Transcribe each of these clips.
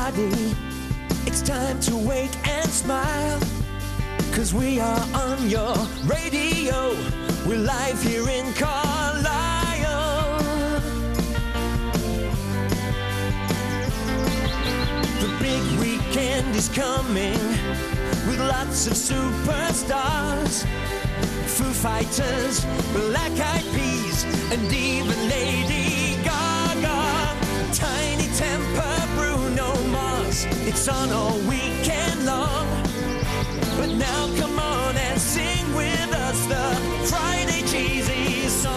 everybody. It's time to wake and smile, 'cause we are on your radio. We're live here in Carlisle. The big weekend is coming with lots of superstars. Foo Fighters, Black Eyed Peas, and even Lady Gaga. Tiny Temper, Bruno Mars. It's on all weekend long. But now come on and sing with us the Friday Cheesy Song.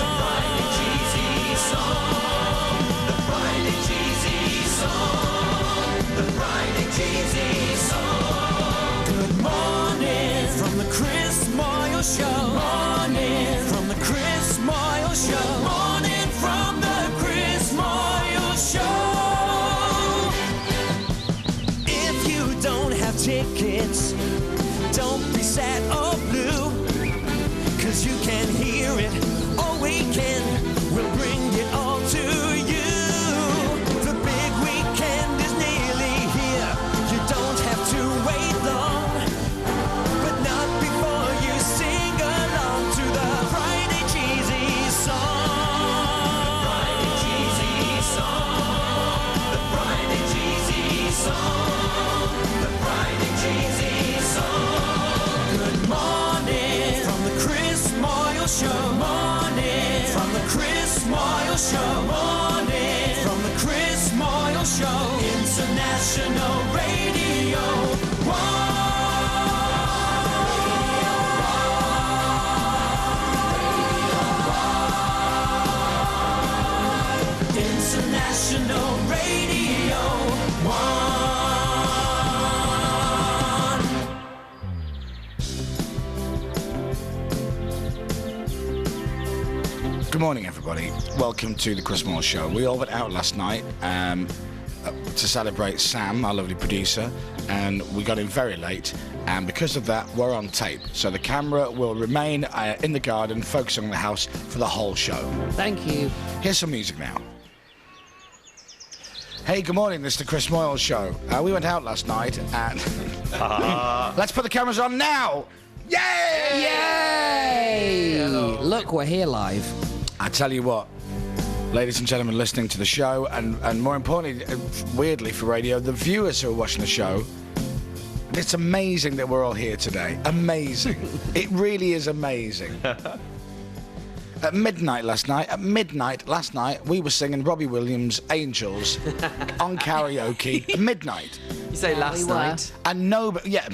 The Friday Cheesy Song. The Friday Cheesy Song. The Friday Cheesy Song. Good morning from the Chris Moyles Show. Morning from the Chris Moyles Show. Morning from the Chris Moyles Show. If you don't have tickets, don't be sad or blue, 'cause you can hear it all weekend. We'll bring it all to you. The big weekend is nearly here. You don't have to wait long, but not before you sing along to the Friday Cheesy Song. The Friday Cheesy Song. The Friday Cheesy Song. The Friday Cheesy Song. Good morning from the Chris Moyles Show. Morning from the Chris Moyles Show. Morning from the Chris Moyles Show. International Radio 1. International Radio 1. Good morning, everybody. Welcome to the Chris Moyles Show. We all went out last night to celebrate Sam, our lovely producer, and we got in very late. And because of that, we're on tape. So the camera will remain in the garden, focusing on the house for the whole show. Thank you. Here's some music now. Hey, good morning. This is the Chris Moyles Show. We went out last night, and let's put the cameras on now. Yay! Yay! Look, we're here live. I tell you what, ladies and gentlemen listening to the show, and more importantly, weirdly for radio, the viewers who are watching the show, it's amazing that we're all here today. Amazing. It really is amazing. At midnight last night, we were singing Robbie Williams' Angels on karaoke at midnight. You say last night? And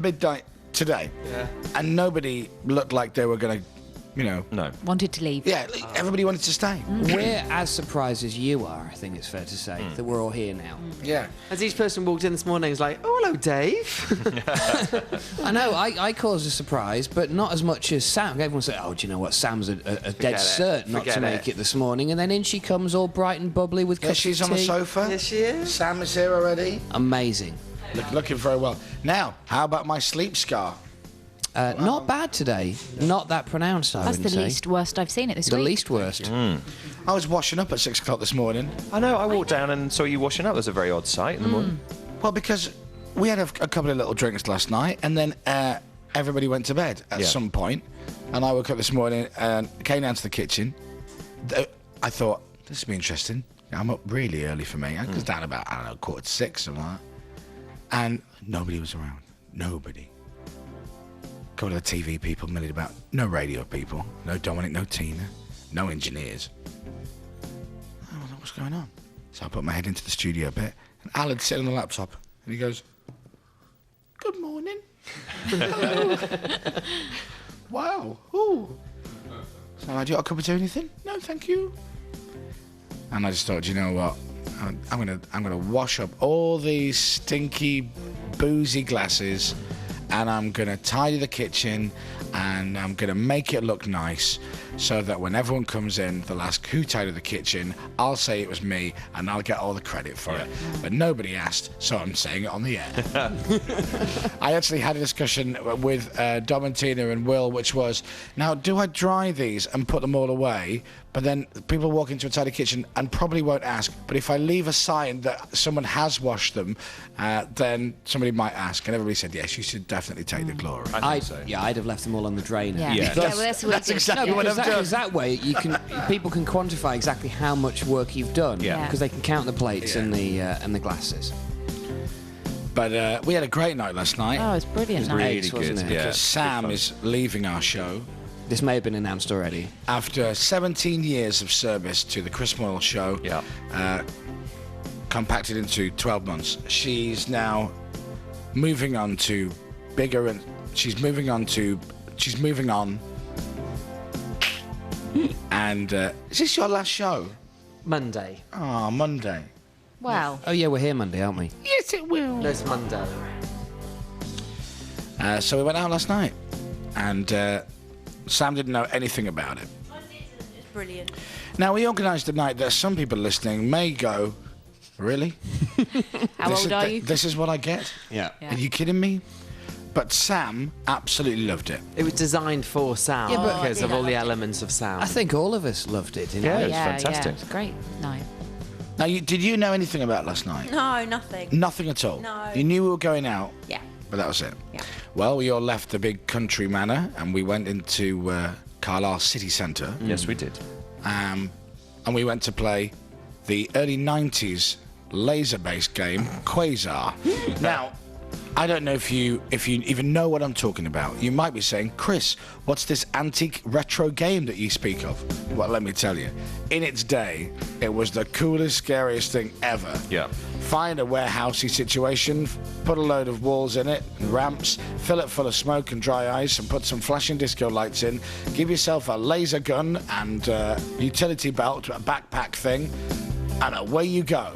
midnight today. Yeah. And nobody looked like they were going to, No. Wanted to leave. Yeah, everybody wanted to stay. We're as surprised as you are, I think it's fair to say, that we're all here now. Yeah. As each person walked in this morning, was like, "Oh, hello, Dave." I know, I caused a surprise, but not as much as Sam. Everyone said, "Oh, do you know what? Sam's a dead cert not to make it this morning." And then in she comes, all bright and bubbly with cups She's of on the tea. sofa. Yes, she is. Sam is here already. Amazing. Looking very well. Now, how about my sleep scar? Not bad today. Not that pronounced, I That's wouldn't the say. least worst I've seen it this The week. least worst. I was washing up at 6 o'clock this morning. I know, I walked down and saw you washing up. It was a very odd sight in the morning. Well, because we had a couple of little drinks last night, and then everybody went to bed at some point. And I woke up this morning and came down to the kitchen. I thought, this will be interesting. I'm up really early for me. I was down about, 6:15, something like that. And nobody was around. Nobody. A couple of the TV people milled about. No radio people. No Dominic, no Tina. No engineers. I don't know what's going on. So I put my head into the studio a bit, and Alan's sitting on the laptop, and he goes, "Good morning." Hello. Wow. Ooh. So do you got a cup of tea or anything? No, thank you. And I just thought, you know what? I'm gonna wash up all these stinky, boozy glasses, and I'm gonna tidy the kitchen. and I'm going to make it look nice so that when everyone comes in, they'll ask who tidied the kitchen. I'll say it was me, and I'll get all the credit for it. But nobody asked, so I'm saying it on the air. I actually had a discussion with Dom and Tina and Will, which was, now, do I dry these and put them all away? But then people walk into a tidy kitchen and probably won't ask. But if I leave a sign that someone has washed them, then somebody might ask. And everybody said, yes, you should definitely take the glory. I think so. Yeah, I'd have left them all on the drainer. Yeah, well, that's exactly what I've done. Because that way, people can quantify exactly how much work you've done. Yeah. Because they can count the plates and the glasses. But we had a great night last night. Oh, it's brilliant. Really night. good. wasn't it? Yeah. Because Sam is leaving our show. This may have been announced already. After 17 years of service to the Chris Moyles show, compacted into 12 months, she's now moving on to bigger, and she's moving on. And is this your last show? Monday. Oh, Monday. Wow. Oh yeah, we're here Monday, aren't we? Yes, it will. No, it's Monday. So we went out last night, and Sam didn't know anything about it. It's brilliant. Now, we organised a night that some people listening may go, really? How old are you? This is what I get? Yeah. Are you kidding me? But Sam absolutely loved it. It was designed for sound because of all the elements of sound. I think all of us loved it. Yeah, it was Yeah, fantastic. it's great. No. Now, did you know anything about last night? No, nothing. Nothing at all? No. You knew we were going out? Yeah. But that was it? Yeah. Well, we all left the big country manor and we went into Carlisle city centre. Yes, we did. And we went to play the early 90s laser-based game, Quasar. Now, I don't know if you even know what I'm talking about. You might be saying, Chris, what's this antique retro game that you speak of? Well, let me tell you. In its day, it was the coolest, scariest thing ever. Yeah. Find a warehousey situation, put a load of walls in it, and ramps, fill it full of smoke and dry ice, and put some flashing disco lights in. Give yourself a laser gun and utility belt, a backpack thing, and away you go.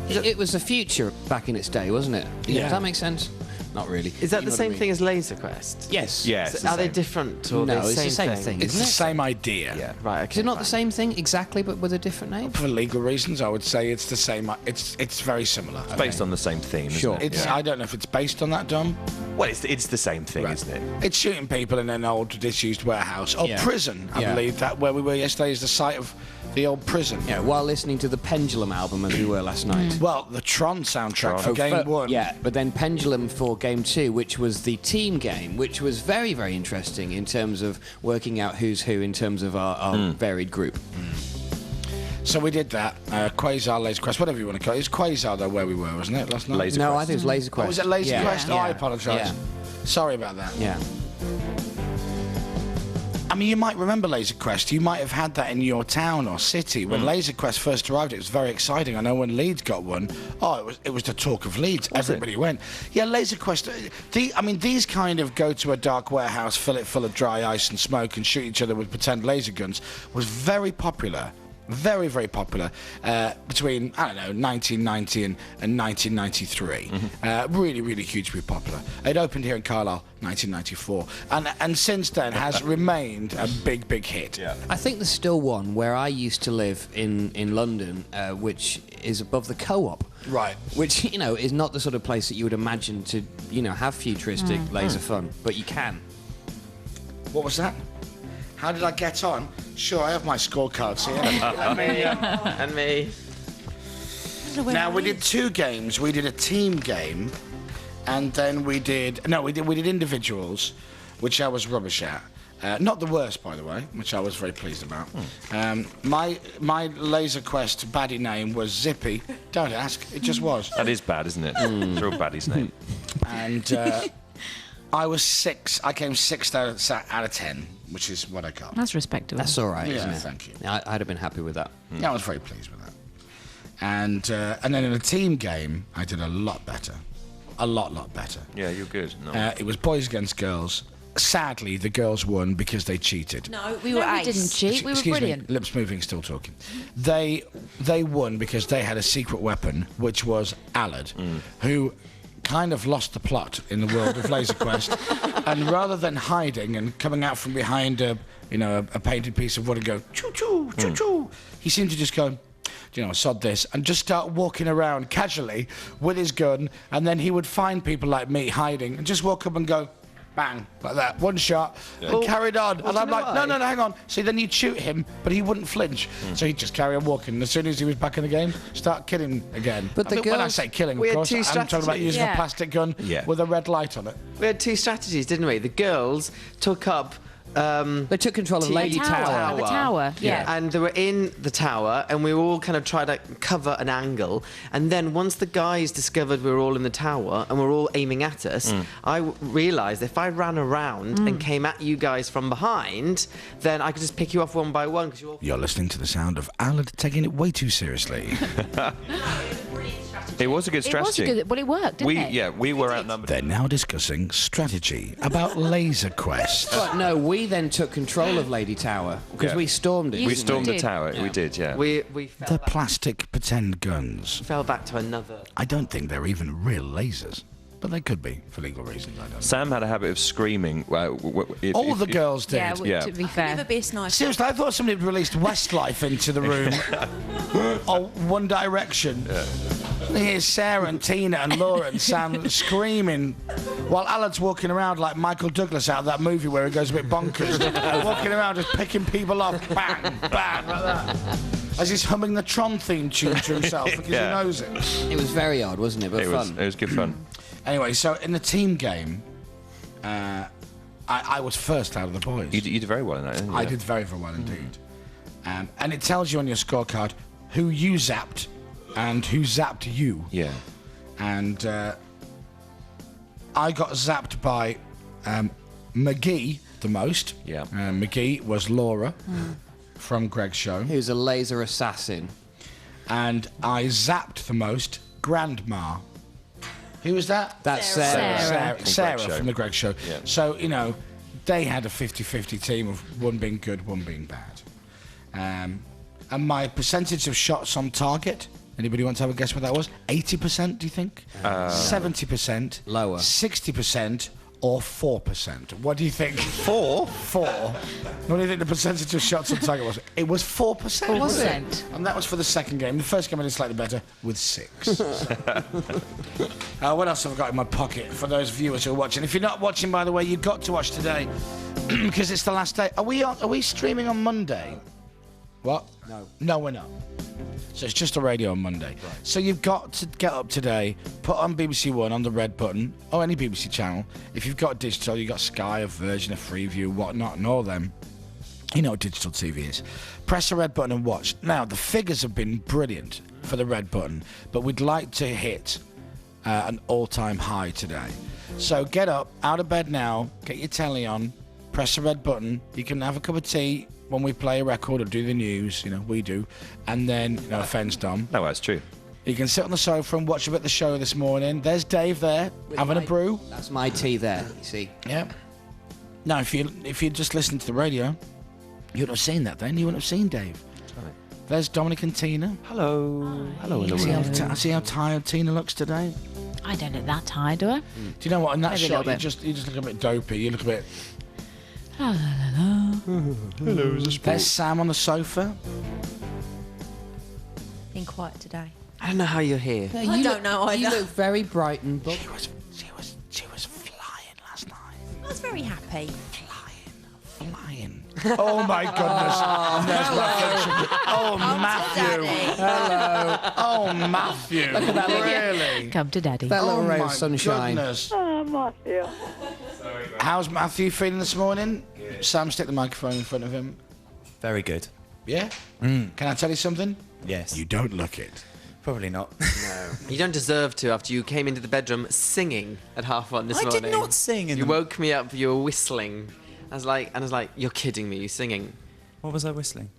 It was the future back in its day, wasn't it? Yeah. Does that make sense? Not really. Is that You the know what I same mean? thing as Laser Quest? Yes. Yeah. So are they different or No, the it's the same thing? thing. It's Isn't the it? same idea. Yeah. Right. Okay, Is it not the fine. same thing exactly, but with a different name? For legal reasons, I would say it's the same. It's very similar. Based on the same theme, isn't Sure. it? It's. I don't know if it's based on that, Dom. Well, it's the same thing, Right. isn't it? It's shooting people in an old disused warehouse or Yeah. prison. I Yeah. believe that where we were yesterday is the site of the old prison. Yeah, while listening to the Pendulum album as we were last night. Well, the Tron soundtrack Tron. for Game 1. Yeah, but then Pendulum for Game 2, which was the team game, which was very, very interesting in terms of working out who's who in terms of our varied group. So we did that. Quasar, Laser Quest, whatever you want to call it. It's Quasar, though, where we were, wasn't it, last night? Laser No, Quest. I think it was Laser Quest. Oh, was it Laser Yeah. Quest? Oh, I Yeah. apologise. Yeah. Sorry about that. Yeah. I mean, you might remember Laser Quest. You might have had that in your town or city. When Laser Quest first arrived, it was very exciting. I know when Leeds got one, it was the talk of Leeds. Everybody went. Yeah, Laser Quest. These kind of go to a dark warehouse, fill it full of dry ice and smoke, and shoot each other with pretend laser guns was very popular. Very, very popular between, 1990 and 1993. Really, really hugely popular. It opened here in Carlisle 1994. And since then has remained a big, big hit. Yeah. I think there's still one where I used to live in London, which is above the Co-op. Right. Which, is not the sort of place that you would imagine to, have futuristic laser fun, but you can. What was that? How did I get on? Sure, I have my scorecards here. And me. Now, we did two games. We did a team game, and then we did individuals, which I was rubbish at. Not the worst, by the way, which I was very pleased about. My Laser Quest baddie name was Zippy. Don't ask, it just was. That is bad, isn't it? It's a real baddie's name. And I was 6. I came 6th out of 10, which is what I got. That's respectable. That's all right, Yeah, isn't it? thank you. I'd have been happy with that. Yeah, I was very pleased with that. And then in a team game, I did a lot better. A lot better. Yeah, you're good. No. It was boys against girls. Sadly, the girls won because they cheated. No, we were No, we ace. didn't cheat. We were Excuse brilliant. me, lips moving, still talking. They won because they had a secret weapon, which was Allard, who kind of lost the plot in the world of Laser Quest, and rather than hiding and coming out from behind a painted piece of wood and go choo choo choo choo, he seemed to just go, sod this, and just start walking around casually with his gun, and then he would find people like me hiding and just walk up and go bang, like that, one shot, and carried on. And I'm like, no, hang on. See, then you'd shoot him, but he wouldn't flinch. So he'd just carry on walking. And as soon as he was back in the game, start killing again. But when I say killing, of course, I'm talking about using a plastic gun with a red light on it. We had 2 strategies, didn't we? The girls took up... they took control of Lady Tower. The tower, yeah. And they were in the tower, and we all kind of tried to cover an angle. And then once the guys discovered we were all in the tower and were all aiming at us, I realised if I ran around and came at you guys from behind, then I could just pick you off one by one. You're listening to the sound of Alan taking it way too seriously. It was a good strategy. Well, it worked, didn't it? Yeah, we were outnumbered. They're now discussing strategy about Laser Quest. But no, we then took control of Lady Tower because we stormed it. We stormed the tower. We did, yeah. We The plastic pretend guns. fell back to another... I don't think they're even real lasers, but they could be for legal reasons. I don't know. Sam had a habit of screaming. All the girls did. Yeah. To be fair. Never be a sniper. Seriously, I thought somebody had released Westlife into the room. Or One Direction. Here's Sarah and Tina and Laura and Sam screaming while Alan's walking around like Michael Douglas out of that movie where he goes a bit bonkers. Walking around just picking people off. Bang, bang, like that. As he's humming the Tron theme tune to himself because he knows it. It was very odd, wasn't it? But fun. It was good fun. Anyway, so in the team game, I was first out of the boys. You did very well in that, didn't you? I did very, very well indeed. And it tells you on your scorecard who you zapped and who zapped you. Yeah. And I got zapped by McGee the most. Yeah. McGee was Laura from Greg's show. Who's a laser assassin. And I zapped the most Grandma. Who was that? That's Sarah from the Greg show. Yeah. So, they had a 50-50 team of one being good, one being bad. And my percentage of shots on target, anybody want to have a guess what that was? 80%, do you think? 70%? Lower. 60%? Or 4%? What do you think? 4? What do you think the percentage of shots on target was? It was 4%. Was it? And that was for the second game. The first game I did slightly better with 6. What else have I got in my pocket for those viewers who are watching? If you're not watching, by the way, you've got to watch today because it's the last day. Are we streaming on Monday? What? No, we're not. So it's just a radio on Monday. Right. So you've got to get up today, put on BBC One on the red button, or any BBC channel. If you've got digital, you've got Sky, a Virgin, a Freeview, whatnot, and all them. You know what digital TV is. Press the red button and watch. Now, the figures have been brilliant for the red button, but we'd like to hit an all-time high today. So get up, out of bed now, get your telly on, press the red button. You can have a cup of tea when we play a record or do the news, we do, and then, no offence, Dom. No, that's true. You can sit on the sofa and watch a bit of the show this morning. There's Dave there, having a brew. That's my tea there, you see. Yeah. Now, if you just listened to the radio, you would have seen that then. You wouldn't have seen Dave. Right. There's Dominic and Tina. Hello. Hello. See how tired Tina looks today? I don't look that tired, do I? Do you know what? In that Maybe a shot, little you just look a bit dopey. You look a bit... Hello, is this There's Sam on the sofa. Been quiet today. I don't know how you're here. I don't know either. You look very bright and bubbly. She was flying last night. I was very happy. Flying. Oh my goodness. There's my picture. Oh, Matthew. Daddy. Hello. Oh, Matthew. Look at that. Really? Come to Daddy. That little ray my of sunshine. Goodness. Oh, Matthew. How's Matthew feeling this morning? Sam, stick the microphone in front of him. Very good. Yeah? Can I tell you something? Yes. You don't look it. Probably not. No. You don't deserve to after you came into the bedroom singing at 1:30 this morning. I did not sing in You the... woke me up, you were whistling. I was like, you're kidding me, you're singing. What was I whistling?